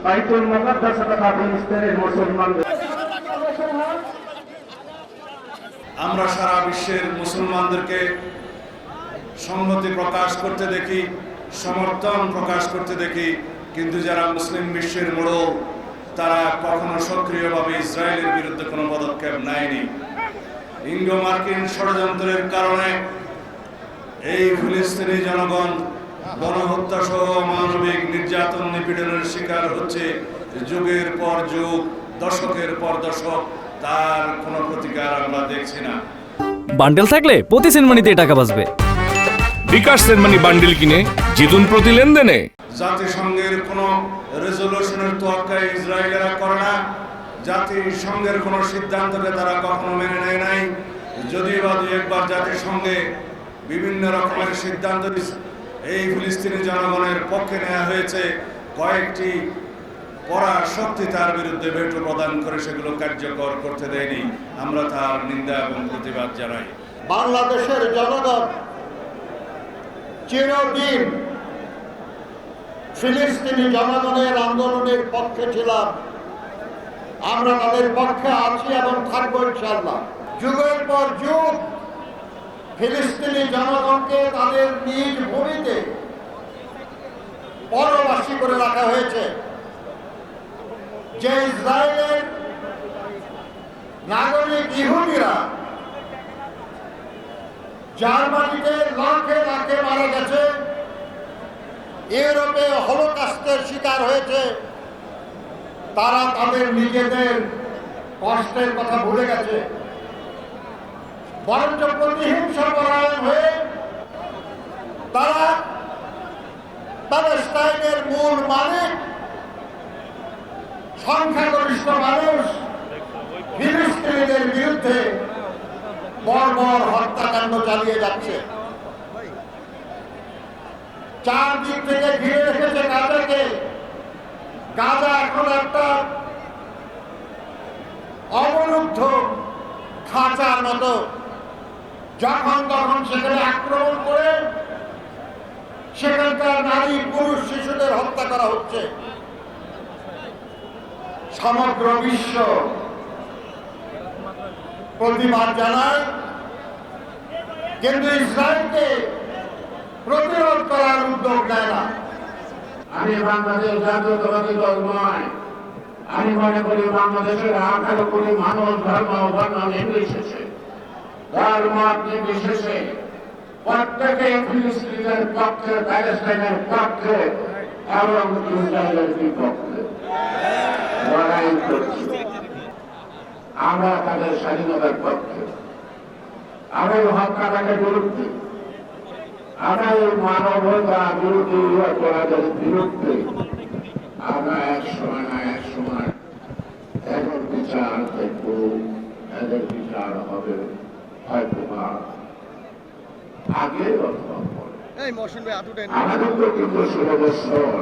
বাইতুল মুকাদ্দাস তথা ফিলিস্তিনের মুসলমানদের। আমরা সারা বিশ্বের মুসলমানদেরকে সংহতি প্রকাশ করতে দেখি, সমর্থন প্রকাশ করতে দেখি, কিন্তু যারা মুসলিম বিশ্বের মোড়ল তারা কখনো সক্রিয়ভাবে ইসরায়েলের বিরুদ্ধে কোনো পদক্ষেপ নেয়নি। ইঙ্গো মার্কিন ষড়যন্ত্রের কারণে এই ফিলিস্তিনি জনগণ গণহত্যা সহ মানবিক নির্যাতন নিপীড়নের শিকার হচ্ছে যুগের পর যুগ, দশকের পর দশক। তার কোনো প্রতিকার আমরা দেখছি না। বান্ডেল থাকলে প্রতি সেনমানিতে টাকা বাঁচবে। বিকাশ সেনমানি বান্ডেল কিনে জিতুন প্রতি লেনদেনে। জাতিসংঘের কোনো রেজলিউশনের তোয়াক্কা ইসরায়েলেরা করে না, জাতিসংঘের কোনো সিদ্ধান্তকে তারা কখনো মেনে নেয় নাই। যদিও বা দুই একবার জাতিসংঘে বিভিন্ন রকমের সিদ্ধান্ত এই ফিলিস্তিনি জনগণের পক্ষে নেওয়া হয়েছে, কয়েকটি পরাশক্তি তার বিরুদ্ধে ভেটো প্রদান করে সেগুলো কার্যকর করতে দেয়নি। আমরা তার নিন্দা এবং প্রতিবাদ জানাই। বাংলাদেশের জনগণ চিরদিন ফিলিস্তিনি জনগণের আন্দোলনের পক্ষে ছিলাম। আমরা তাদের পক্ষে আছি এবং থাকবো ইনশাআল্লাহ। যুগের পর যুগ ফিলিস্তিনি জনগণকে তাদের নিজ ভূমিতে পরবাসী করে রাখা হয়েছে। যে ইসরায়েলের নাগরিক ইহুদিরা জার্মানিতে লাখে লাখে মারা গেছে, ইউরোপে হলোকস্টের শিকার হয়েছে, তারা তাদের নিজেদের কষ্টের কথা ভুলে গেছে। বরঞ্চ প্রতিহিংসা পরায়ণ হয়ে তারা প্যালেস্টাইনের মূল মালিক সংখ্যাগরিষ্ঠ মানুষ ফিলিস্তিনিদের বিরুদ্ধে বর্বর হত্যাকাণ্ড চালিয়ে যাচ্ছে। চারদিক থেকে ঘিরে রেখেছে গাজাকে। গাজা এখন একটা অবরুদ্ধ খাঁচার মতো। যখন তখন সেখানে আক্রমণ করে সেখানকার নারী পুরুষ শিশুদের হত্যা করা হচ্ছে। সমগ্র বিশ্ব প্রতিবাদ জানায়, কিন্তু ইসরায়েলকে প্রতিরোধ করার উদ্যোগ নেয় না। আমি বাংলাদেশ জাতীয়তাবাদী দল নয়, আমি মনে করি বাংলাদেশের 18 কোটি মানুষ ধর্ম বর্ণ নির্বিশেষে, ধর্ম নির্বিশেষে প্রত্যেকে ফিলিস্তিনের পক্ষে, প্যালেস্টাইনের পক্ষে এবং ইসরায়েলের বিপক্ষে লড়াই করছে। আমরা তাদের স্বাধীনতার পক্ষে, আমরা হত্যাকাণ্ডের বিরুদ্ধে, আমরা মানবতা বিরোধী অপরাধের বিরুদ্ধে। আমরা এক সময় না এক সময় এদের বিচার দেখব, এদের বিচার হবে হয়তো বা আগে অথবা পরে। আমাদের তো কিন্তু 16 বছর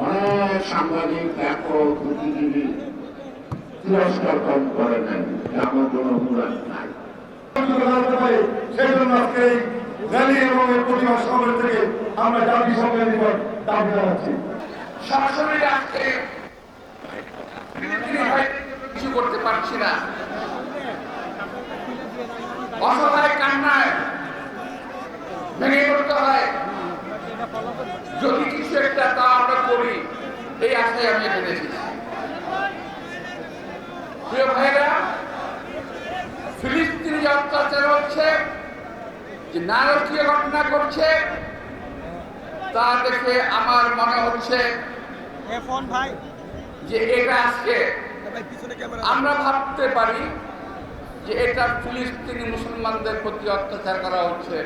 অনেক সাংবাদিক, লেখক, বুদ্ধিজীবী তিরস্কার কম করে নেন, এমন কোন অপরাধ নাই। সেই জন্য আজকে এই র্যালি এবং এই প্রতিবাদ সমাবেশ থেকে আমরা জাতিসংঘের নিকট দাবি জানাচ্ছি। সরাসরি আজকে কিছু করতে পারছি না, অসহায় কান্নায় ভেঙে পড়তে হয়। যদি কিছু একটা তা আমরা করি, এই আশায় আমি এখানে এসেছি। প্রিয় ভাইরা, ফিলিস্তিনি যে অত্যাচার হচ্ছে, যে নারকীয় ঘটনা করছে, তা দেখে আমার মনে হচ্ছে যে এটা আজকে আমরা ভাবতে পারি যে এটা ফিলিস্তিনি মুসলমানদের প্রতি অত্যাচার করা হচ্ছে।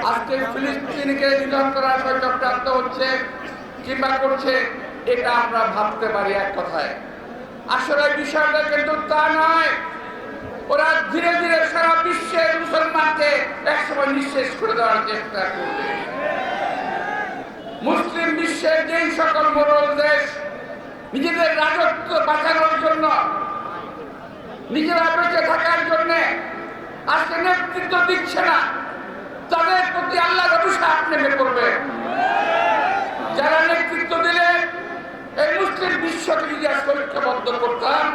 আজকে ফিলিস্তিনিকে নিধন করার চক্রান্ত হচ্ছে কিংবা করছে, এটা আমরা ভাবতে পারি এক কথায়। আসলে বিষয়টা কিন্তু তা নয়। ওরা ধীরে ধীরে সারা বিশ্বের মুসলমানকে একসময় নিঃশেষ করে দেওয়ার চেষ্টা করবে। মুসলিম বিশ্বের যেই সকল মোড়ল দেশ নিজেদের রাজত্ব বাঁচানোর জন্য, নিজেরা বেঁচে থাকার জন্য আজকে নেতৃত্ব দিচ্ছে না, তাদের প্রতি আল্লাহর অভিশাপ নেমে পড়বে। যারা নেতৃত্ব দিলে বিশ্বকে যদি আজকে ঐক্যবদ্ধ করতাম,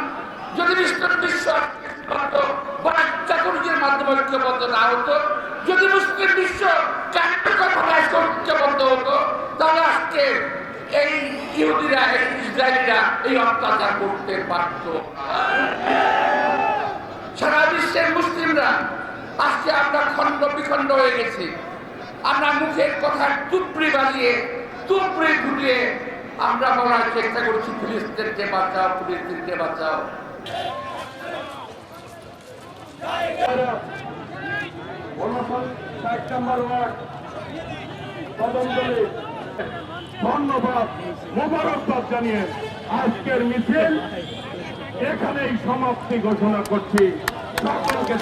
যদি বিশ্ব চাকরির মাধ্যমে ঐক্যবদ্ধ না হতো, যদি মুসলিম বিশ্ব কার্যকরভাবে আজকে ঐক্যবদ্ধ হতো, তাহলে আজকে এই ইহুদিরা, এই ইসরায়েলিরা এই অত্যাচার করতে পারত। সারা বিশ্বের মুসলিমরা আজকে আমরা খণ্ড বিখণ্ড হয়ে গেছি। আমরা মুখের কথা তুপড়ি বাজিয়ে, তুপড়ি ঘুরিয়ে আমরা বলার চেষ্টা করছি ফিলিস্তিনকে বাঁচাও, ফিলিস্তিনকে বাঁচাও। ধন্যবাদ, মোবারকবাদ জানিয়ে আজকের মিছিল এখানেই সমাপ্তি ঘোষণা করছি। সকলকে